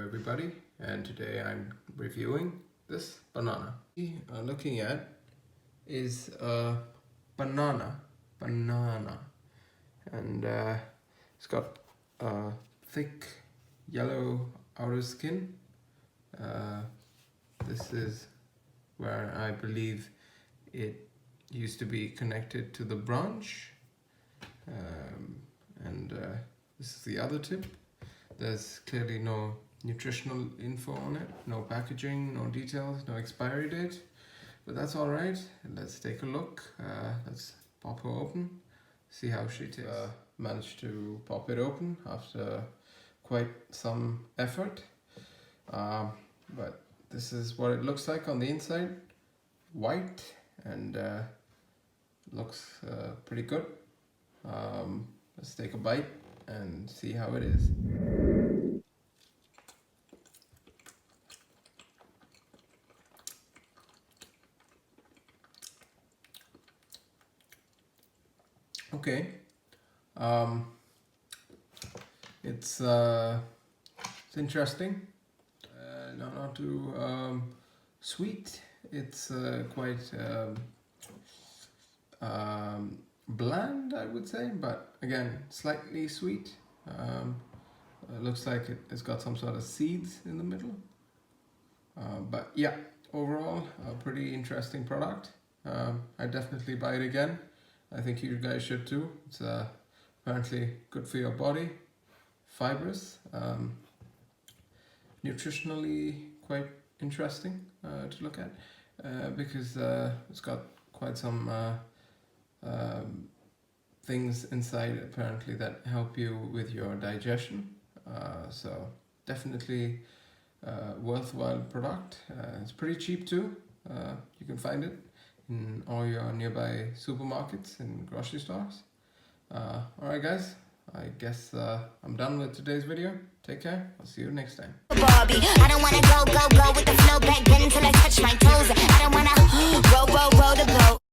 everybody, and today I'm reviewing this banana. What I'm looking at is a banana, and it's got a thick yellow outer skin. This is where I believe it used to be connected to the branch, and this is the other tip. There's clearly no nutritional info on it, no packaging, no details, no expiry date, but that's all right. Let's take a look. Let's pop her open, see how she tastes. Managed to pop it open after quite some effort, but this is what it looks like on the inside. White and looks pretty good. Let's take a bite and see how it is. Okay, it's interesting. Not too sweet. It's quite bland, I would say, but again, slightly sweet. It looks like it's got some sort of seeds in the middle. But yeah, overall, a pretty interesting product. I definitely buy it again. I think you guys should too. It's apparently good for your body, fibrous, nutritionally quite interesting to look at, because it's got quite some things inside apparently that help you with your digestion. So definitely worthwhile product. It's pretty cheap too. You can find it in all your nearby supermarkets and grocery stores. Alright guys, I guess I'm done with today's video. Take care, I'll see you next time.